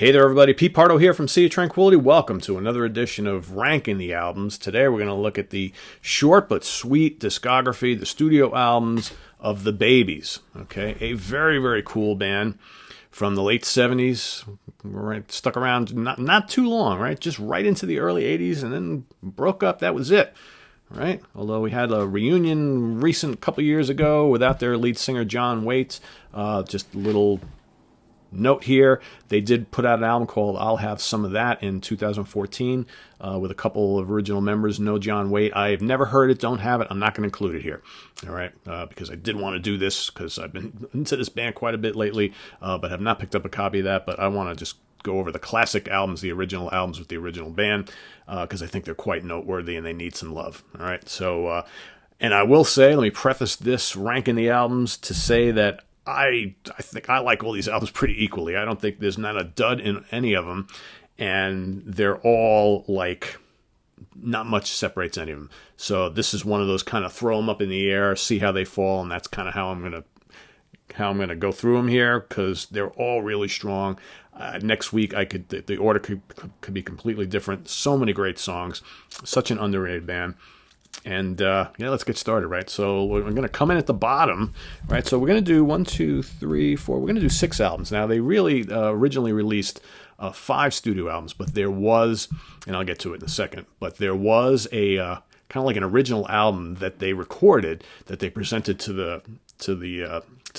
Hey there, everybody. Pete Pardo here from Sea of Tranquility. Welcome to another edition of Ranking the Albums. Today we're going to look at the short but sweet discography, the studio albums of the Babys. Okay, a very, very cool band from the late 70s. Stuck around not too long, right? Just right into the early 80s and then broke up. That was it, right? Although we had a reunion recent couple years ago without their lead singer, John Waite. Just a little note here, they did put out an album called I'll Have Some of That in 2014 with a couple of original members. No John Waite. I've never heard it, don't have it. I'm not going to include it here, all right, because I did want to do this because I've been into this band quite a bit lately, but have not picked up a copy of that. But I want to just go over the classic albums, the original albums with the original band, because I think they're quite noteworthy and they need some love, all right? So, and I will say, let me preface this ranking the albums to say that I think I like all these albums pretty equally. I don't think there's not a dud in any of them, and they're all like not much separates any of them. So this is one of those kind of throw them up in the air, see how they fall, and that's kind of how I'm gonna go through them here because they're all really strong. Next week the order could be completely different. So many great songs, such an underrated band. And, let's get started, right? So we're going to come in at the bottom, right? So we're going to do 1, 2, 3, 4. We're going to do 6 albums. Now, they really originally released 5 studio albums, but there was, and I'll get to it in a second, but there was a kind of like an original album that they recorded that they presented to the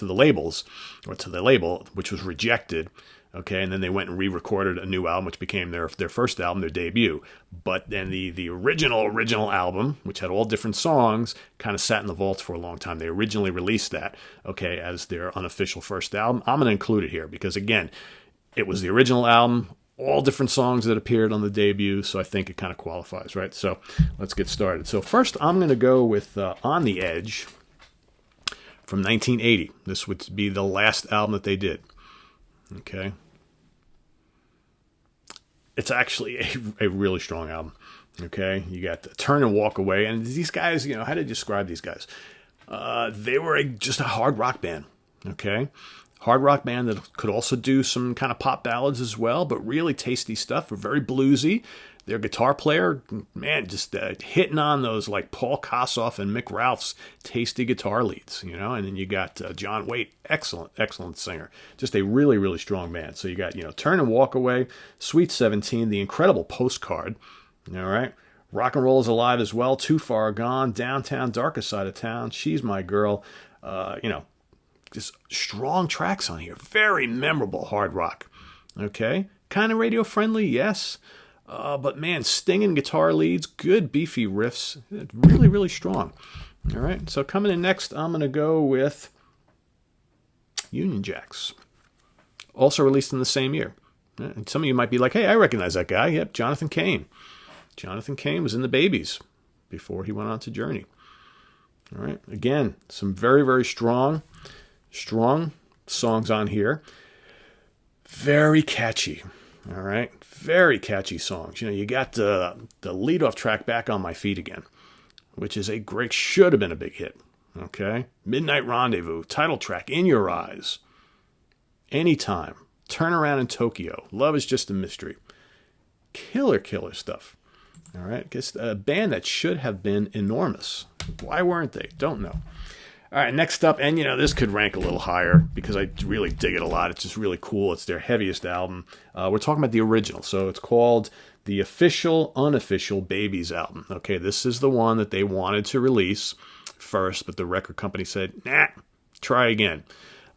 labels, or to the label, which was rejected. Okay, and then they went and re-recorded a new album, which became their first album, their debut. But then the original album, which had all different songs, kind of sat in the vaults for a long time. They originally released that, okay, as their unofficial first album. I'm going to include it here because, again, it was the original album, all different songs that appeared on the debut, so I think it kind of qualifies, right? So let's get started. So first, I'm going to go with On the Edge from 1980. This would be the last album that they did, okay? It's actually a really strong album, okay? You got Turn and Walk Away, and these guys, how to describe these guys? They were just a hard rock band, okay? Hard rock band that could also do some kind of pop ballads as well, but really tasty stuff. Were very bluesy. Their guitar player, man, just hitting on those like Paul Kossoff and Mick Ralph's tasty guitar leads, and then you got John Waite, excellent singer. Just a really, really strong band. So you got, Turn and Walk Away, Sweet 17, The Incredible Postcard, all right? Rock and Roll is Alive as well, Too Far Gone, Downtown, Darkest Side of Town, She's My Girl, just strong tracks on here. Very memorable hard rock, okay? Kind of radio friendly, yes. But man, stinging guitar leads, good beefy riffs, really, really strong. All right, so coming in next, I'm going to go with Union Jacks. Also released in the same year. And some of you might be like, hey, I recognize that guy. Yep, Jonathan Cain. Jonathan Cain was in the Babys before he went on to Journey. All right, again, some very, very strong songs on here. Very catchy. All right, very catchy songs. You got the lead-off track, Back on My Feet Again, which is should have been a big hit. Okay, Midnight Rendezvous, title track, In Your Eyes, Anytime, Turn Around in Tokyo, Love Is Just a Mystery. Killer stuff. All right, guess a band that should have been enormous. Why weren't they? Don't know. All right, next up, and this could rank a little higher because I really dig it a lot. It's just really cool. It's their heaviest album. We're talking about the original, so it's called the Official Unofficial Babys album. Okay, this is the one that they wanted to release first, but the record company said, nah, try again.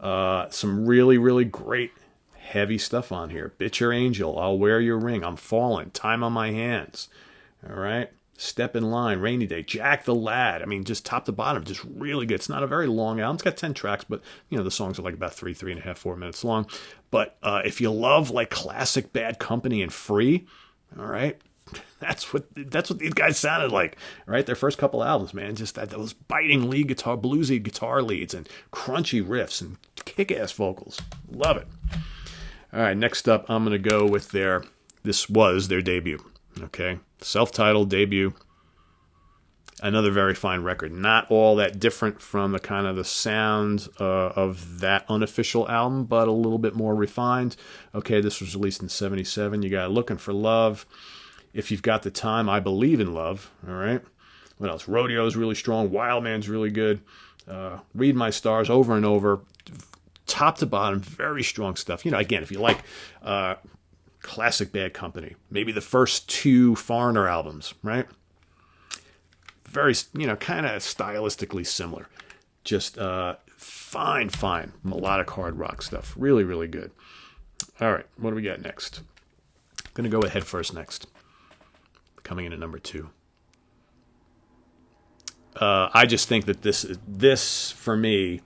Some really, really great heavy stuff on here. Bitch Your Angel, I'll Wear Your Ring, I'm Falling, Time on My Hands. All right. Step in Line, Rainy Day, Jack the Lad. I mean, just top to bottom, just really good. It's not a very long album. It's got 10 tracks, but, the songs are like about 3.5, 4 minutes long. But if you love, like, classic Bad Company and Free, all right, that's what these guys sounded like, right? Their first couple albums, man, just those biting lead guitar, bluesy guitar leads and crunchy riffs and kick-ass vocals. Love it. All right, next up, I'm going to go with this was their debut. Okay, self-titled debut, Another very fine record. Not all that different from the kind of the sound of that unofficial album, but a little bit more refined. Okay, this was released in 77. You got Looking for Love. If You've Got the Time, I Believe in Love. All right. What else? Rodeo is really strong. Wild Man's really good. Read My Stars, over and over. Top to bottom, very strong stuff. You know, again, if you like classic Bad Company, maybe the first two Foreigner albums, right? Very, you know, kind of stylistically similar. Just fine melodic hard rock stuff. Really, really good. All right, what do we got next? I'm going to go with Head First next. Coming in at number 2. I just think that this for me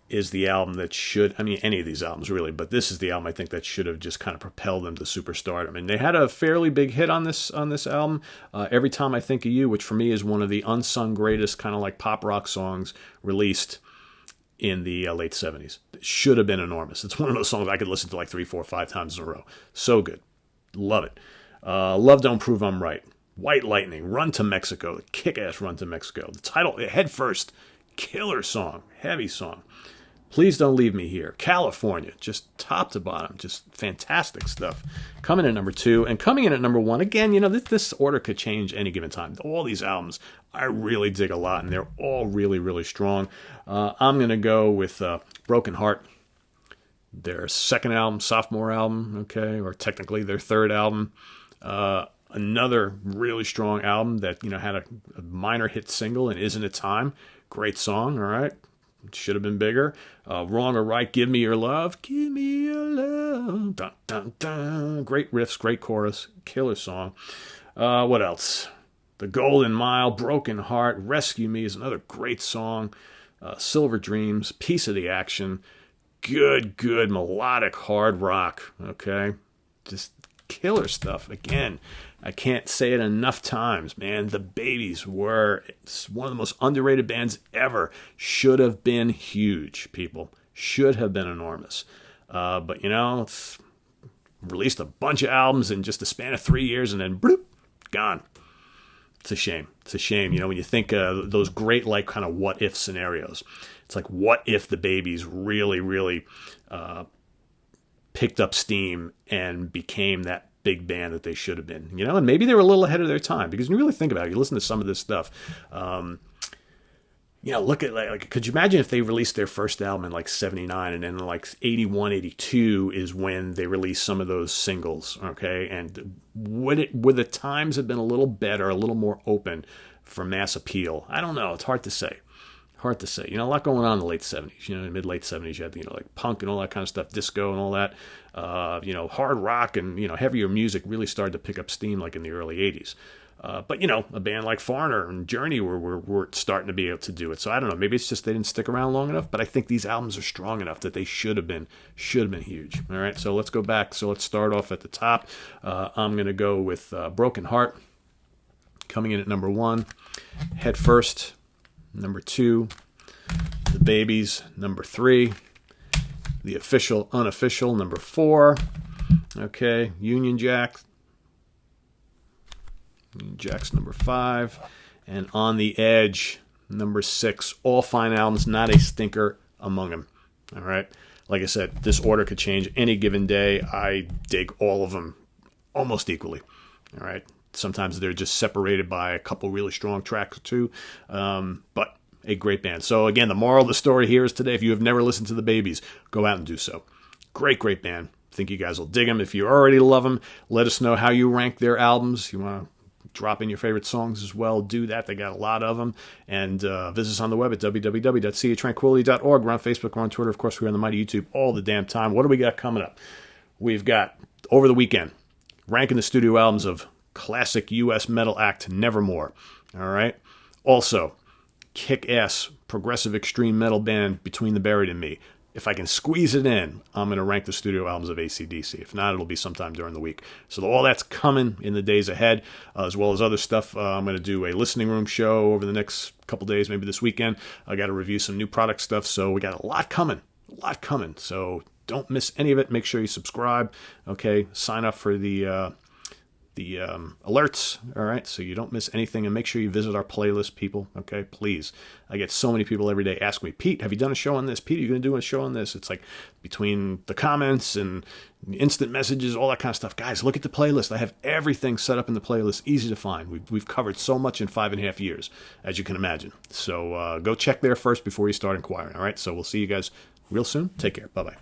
is the album that should, I mean, any of these albums really, but this is the album I think that should have just kind of propelled them to superstardom. And they had a fairly big hit on this album. Every Time I Think of You, which for me is one of the unsung greatest kind of like pop rock songs released in the late 70s. It should have been enormous. It's one of those songs I could listen to like 3, 4, 5 times in a row. So good. Love it. Love Don't Prove I'm Right. White Lightning, Run to Mexico, the kick-ass Run to Mexico. The title, Head First, killer song, heavy song. Please Don't Leave Me Here. California, just top to bottom, just fantastic stuff. Coming in at number 2, and coming in at number 1, again, you know, this order could change any given time. All these albums, I really dig a lot, and they're all really, really strong. I'm going to go with Broken Heart, their second album, sophomore album, okay, or technically their third album. Another really strong album that, you know, had a minor hit single and Isn't It Time. Great song, all right. Should have been bigger. Wrong or Right, Give Me Your Love. Give me your love. Dun, dun, dun. Great riffs, great chorus. Killer song. What else? The Golden Mile, Broken Heart, Rescue Me is another great song. Silver Dreams, Piece of the Action. Good melodic hard rock. Okay? Just killer stuff. Again, I can't say it enough times, man. The Babys were one of the most underrated bands ever. Should have been huge, people. Should have been enormous. But, you know, it's released a bunch of albums in just a span of 3 years and then bloop, gone. It's a shame. It's a shame. You know, when you think those great, like, kind of what-if scenarios. It's like, what if the Babys really, really picked up steam and became that big band that they should have been, you know, and maybe they were a little ahead of their time, because when you really think about it, you listen to some of this stuff, you know, look at like, could you imagine if they released their first album in like 79 and then like 81, 82 is when they released some of those singles, okay, and would the times have been a little better, a little more open for mass appeal? I don't know. It's hard to say. Hard to say. You know, a lot going on in the late 70s. You know, in the mid-late 70s, you had, you know, like punk and all that kind of stuff, disco and all that. You know, hard rock and, you know, heavier music really started to pick up steam like in the early 80s. But, you know, a band like Foreigner and Journey were starting to be able to do it. So I don't know. Maybe it's just they didn't stick around long enough. But I think these albums are strong enough that they should have been huge. All right, so let's go back. So let's start off at the top. I'm going to go with Broken Heart, coming in at number 1. Head First, number 2, The Babys, number 3, The Official Unofficial, number 4, okay, Union Jack's number 5, and On the Edge, number 6. All fine albums, not a stinker among them, all right? Like I said, this order could change any given day. I dig all of them almost equally, all right? Sometimes they're just separated by a couple really strong tracks or two, but a great band. So again, the moral of the story here is today, if you have never listened to the Babys, go out and do so. Great band. Think you guys will dig them. If you already love them, let us know how you rank their albums. You want to drop in your favorite songs as well, do that. They got a lot of them. And visit us on the web at www.seatranquility.org. We're on Facebook, we're on Twitter. Of course, we're on the mighty YouTube all the damn time. What do we got coming up? We've got, over the weekend, ranking the studio albums of classic U.S. metal act Nevermore. All right? Also, kick-ass progressive extreme metal band Between the Buried and Me. If I can squeeze it in, I'm going to rank the studio albums of AC/DC. If not, it'll be sometime during the week. So all that's coming in the days ahead, as well as other stuff. I'm going to do a listening room show over the next couple days, maybe this weekend. I got to review some new product stuff, so we got a lot coming. So don't miss any of it. Make sure you subscribe. Okay, sign up for the the alerts, all right, so you don't miss anything. And make sure you visit our playlist, people, okay? Please. I get so many people every day ask me, Pete, have you done a show on this? Pete, are you going to do a show on this? It's like between the comments and instant messages, all that kind of stuff. Guys, look at the playlist. I have everything set up in the playlist, easy to find. We've covered so much in 5.5 years, as you can imagine. So go check there first before you start inquiring, all right? So we'll see you guys real soon. Take care. Bye-bye.